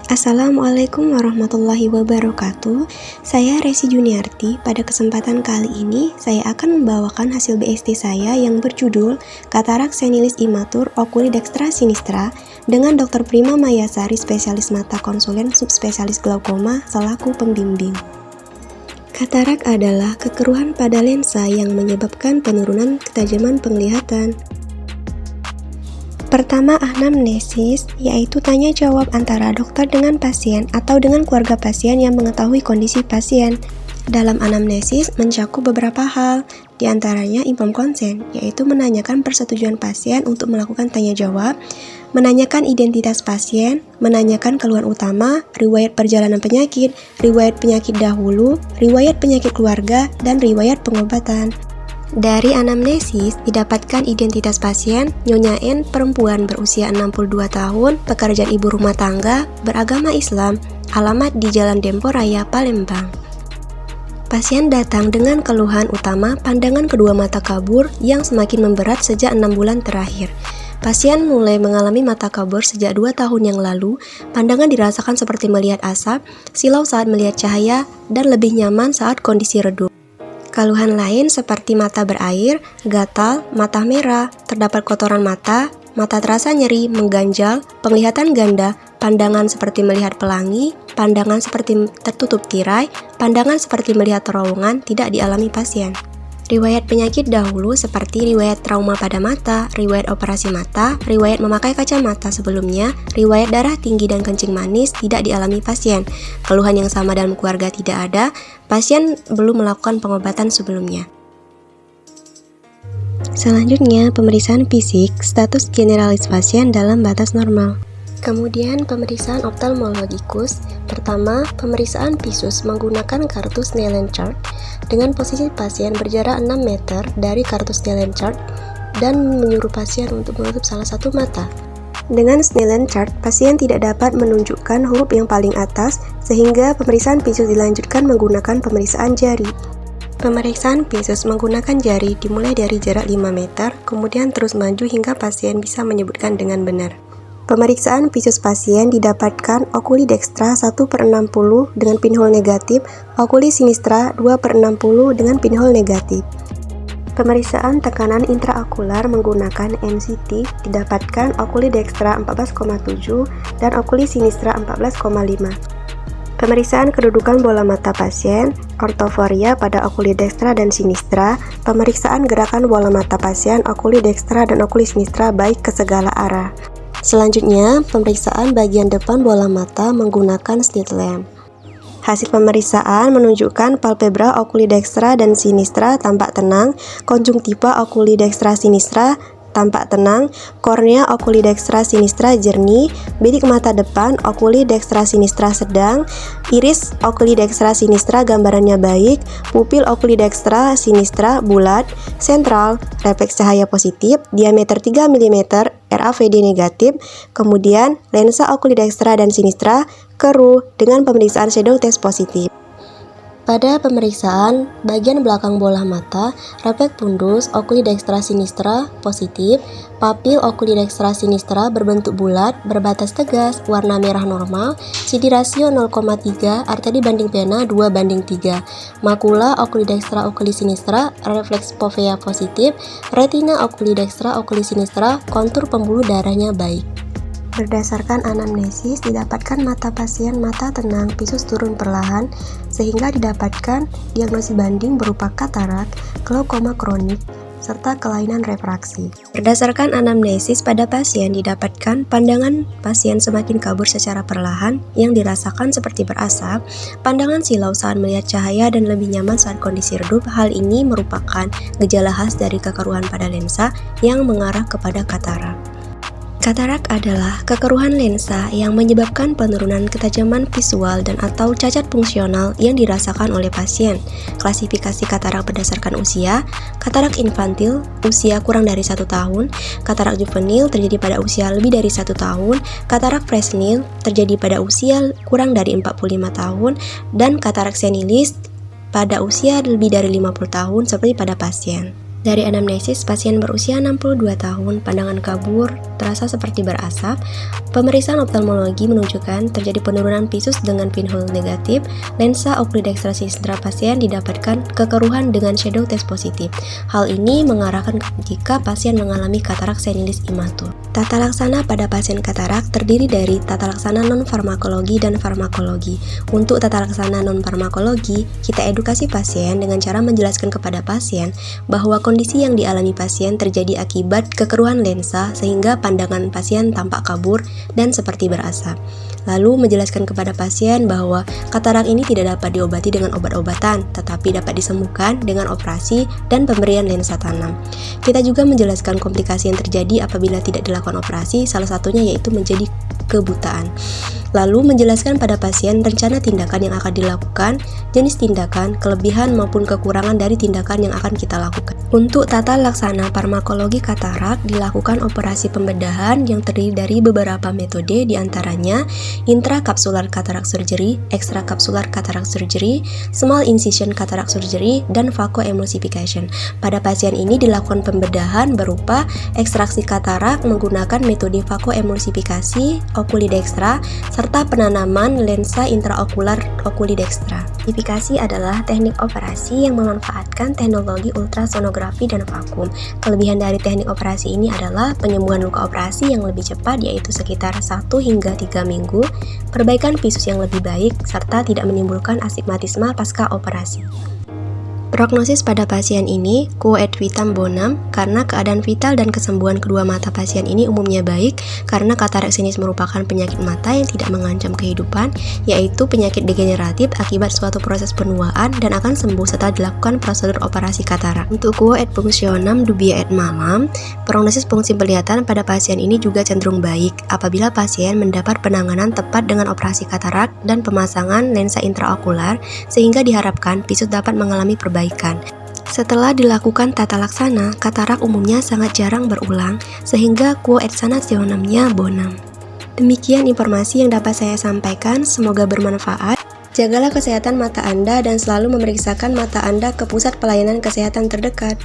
Assalamualaikum warahmatullahi wabarakatuh. Saya Resi Juniarti. Pada kesempatan kali ini, saya akan membawakan hasil BST saya yang berjudul Katarak Senilis Imatur Oculi Dextra Sinistra dengan Dr. Prima Mayasari, spesialis mata konsulen subspesialis glaukoma selaku pembimbing. Katarak adalah kekeruhan pada lensa yang menyebabkan penurunan ketajaman penglihatan. Pertama, anamnesis, yaitu tanya jawab antara dokter dengan pasien atau dengan keluarga pasien yang mengetahui kondisi pasien. Dalam anamnesis mencakup beberapa hal, diantaranya informed consent, yaitu menanyakan persetujuan pasien untuk melakukan tanya jawab, menanyakan identitas pasien, menanyakan keluhan utama, riwayat perjalanan penyakit, riwayat penyakit dahulu, riwayat penyakit keluarga, dan riwayat pengobatan. Dari anamnesis didapatkan identitas pasien, Nyonya N, perempuan berusia 62 tahun, pekerjaan ibu rumah tangga, beragama Islam, alamat di Jalan Dempo Raya, Palembang. Pasien datang dengan keluhan utama pandangan kedua mata kabur yang semakin memberat sejak 6 bulan terakhir. Pasien mulai mengalami mata kabur sejak 2 tahun yang lalu, pandangan dirasakan seperti melihat asap, silau saat melihat cahaya, dan lebih nyaman saat kondisi redup. Keluhan lain seperti mata berair, gatal, mata merah, terdapat kotoran mata, mata terasa nyeri, mengganjal, penglihatan ganda, pandangan seperti melihat pelangi, pandangan seperti tertutup tirai, pandangan seperti melihat terowongan tidak dialami pasien. Riwayat penyakit dahulu seperti riwayat trauma pada mata, riwayat operasi mata, riwayat memakai kacamata sebelumnya, riwayat darah tinggi dan kencing manis tidak dialami pasien. Keluhan yang sama dalam keluarga tidak ada, pasien belum melakukan pengobatan sebelumnya. Selanjutnya, pemeriksaan fisik, status generalis pasien dalam batas normal. Kemudian pemeriksaan oftalmologikus. Pertama, pemeriksaan visus menggunakan kartu Snellen chart dengan posisi pasien berjarak 6 meter dari kartu Snellen chart dan menyuruh pasien untuk menutup salah satu mata. Dengan Snellen chart, pasien tidak dapat menunjukkan huruf yang paling atas sehingga pemeriksaan visus dilanjutkan menggunakan pemeriksaan jari. Pemeriksaan visus menggunakan jari dimulai dari jarak 5 meter, kemudian terus maju hingga pasien bisa menyebutkan dengan benar. Pemeriksaan visus pasien didapatkan oculi dextra 1/60 dengan pinhole negatif, oculi sinistra 2/60 dengan pinhole negatif. Pemeriksaan tekanan intraokular menggunakan MCT didapatkan oculi dextra 14,7 dan oculi sinistra 14,5. Pemeriksaan kedudukan bola mata pasien, ortoforia pada oculi dextra dan sinistra, pemeriksaan gerakan bola mata pasien, oculi dextra dan oculi sinistra baik ke segala arah. Selanjutnya, pemeriksaan bagian depan bola mata menggunakan slit lamp. Hasil pemeriksaan menunjukkan palpebra oculi dextra dan sinistra tampak tenang, konjungtiva oculi dextra sinistra tampak tenang, kornea oculi dextra sinistra jernih, bidik mata depan oculi dextra sinistra sedang, iris oculi dextra sinistra gambarannya baik, pupil oculi dextra sinistra bulat, sentral, refleks cahaya positif, diameter 3 mm, RAVD negatif, kemudian lensa oculi dextra dan sinistra keruh dengan pemeriksaan shadow test positif. Pada pemeriksaan bagian belakang bola mata, refleks fundus oculi dextra sinistra positif, papil oculi dextra sinistra berbentuk bulat, berbatas tegas, warna merah normal, CD rasio 0,3, arteri banding pena 2/3, makula oculi dextra oculi sinistra, refleks fovea positif, retina oculi dextra oculi sinistra, kontur pembuluh darahnya baik. Berdasarkan anamnesis, didapatkan mata pasien mata tenang, visus turun perlahan, sehingga didapatkan diagnosis banding berupa katarak, glaukoma kronik, serta kelainan refraksi. Berdasarkan anamnesis pada pasien, didapatkan pandangan pasien semakin kabur secara perlahan yang dirasakan seperti berasap, pandangan silau saat melihat cahaya dan lebih nyaman saat kondisi redup. Hal ini merupakan gejala khas dari kekeruhan pada lensa yang mengarah kepada katarak. Katarak adalah kekeruhan lensa yang menyebabkan penurunan ketajaman visual dan atau cacat fungsional yang dirasakan oleh pasien. Klasifikasi katarak berdasarkan usia: katarak infantil, usia kurang dari 1 tahun, katarak juvenil terjadi pada usia lebih dari 1 tahun, katarak presenil terjadi pada usia kurang dari 45 tahun, dan katarak senilis pada usia lebih dari 50 tahun seperti pada pasien. Dari anamnesis pasien berusia 62 tahun, pandangan kabur, terasa seperti berasap. Pemeriksaan oftalmologi menunjukkan terjadi penurunan visus dengan pinhole negatif. Lensa okulidextra sinistra pasien didapatkan kekeruhan dengan shadow test positif. Hal ini mengarahkan jika pasien mengalami katarak senilis imatur. Tata laksana pada pasien katarak terdiri dari tata laksana non-farmakologi dan farmakologi. Untuk tata laksana non-farmakologi, kita edukasi pasien dengan cara menjelaskan kepada pasien bahwa kondisi yang dialami pasien terjadi akibat kekeruhan lensa sehingga pandangan pasien tampak kabur dan seperti berasap. Lalu menjelaskan kepada pasien bahwa katarak ini tidak dapat diobati dengan obat-obatan, tetapi dapat disembuhkan dengan operasi dan pemberian lensa tanam. Kita juga menjelaskan komplikasi yang terjadi apabila tidak dilakukan operasi, salah satunya yaitu menjadi kebutaan. Lalu menjelaskan pada pasien rencana tindakan yang akan dilakukan, jenis tindakan, kelebihan maupun kekurangan dari tindakan yang akan kita lakukan. Untuk tata laksana farmakologi katarak dilakukan operasi pembedahan yang terdiri dari beberapa metode, diantaranya intrakapsular cataract surgery, extracapsular cataract surgery, small incision cataract surgery, dan phacoemulsification. Pada pasien ini dilakukan pembedahan berupa ekstraksi katarak menggunakan metode phacoemulsifikasi okulidextra serta penanaman lensa intraokular okulidextra. Emulsifikasi adalah teknik operasi yang memanfaatkan teknologi ultrasonografi dan vakum. Kelebihan dari teknik operasi ini adalah penyembuhan luka operasi yang lebih cepat, yaitu sekitar 1 hingga 3 minggu, perbaikan visus yang lebih baik, serta tidak menimbulkan astigmatisme pasca operasi. Prognosis pada pasien ini quo et vitam bonum karena keadaan vital dan kesembuhan kedua mata pasien ini umumnya baik karena katarak sinis merupakan penyakit mata yang tidak mengancam kehidupan, yaitu penyakit degeneratif akibat suatu proses penuaan dan akan sembuh setelah dilakukan prosedur operasi katarak. Untuk quo et functionam dubia et mamam, prognosis fungsi penglihatan pada pasien ini juga cenderung baik apabila pasien mendapat penanganan tepat dengan operasi katarak dan pemasangan lensa intraokular sehingga diharapkan visus dapat mengalami perbaikan. Setelah dilakukan tata laksana, katarak umumnya sangat jarang berulang, sehingga quo et sanationemnya bonum. Demikian informasi yang dapat saya sampaikan, semoga bermanfaat. Jagalah kesehatan mata Anda dan selalu memeriksakan mata Anda ke pusat pelayanan kesehatan terdekat.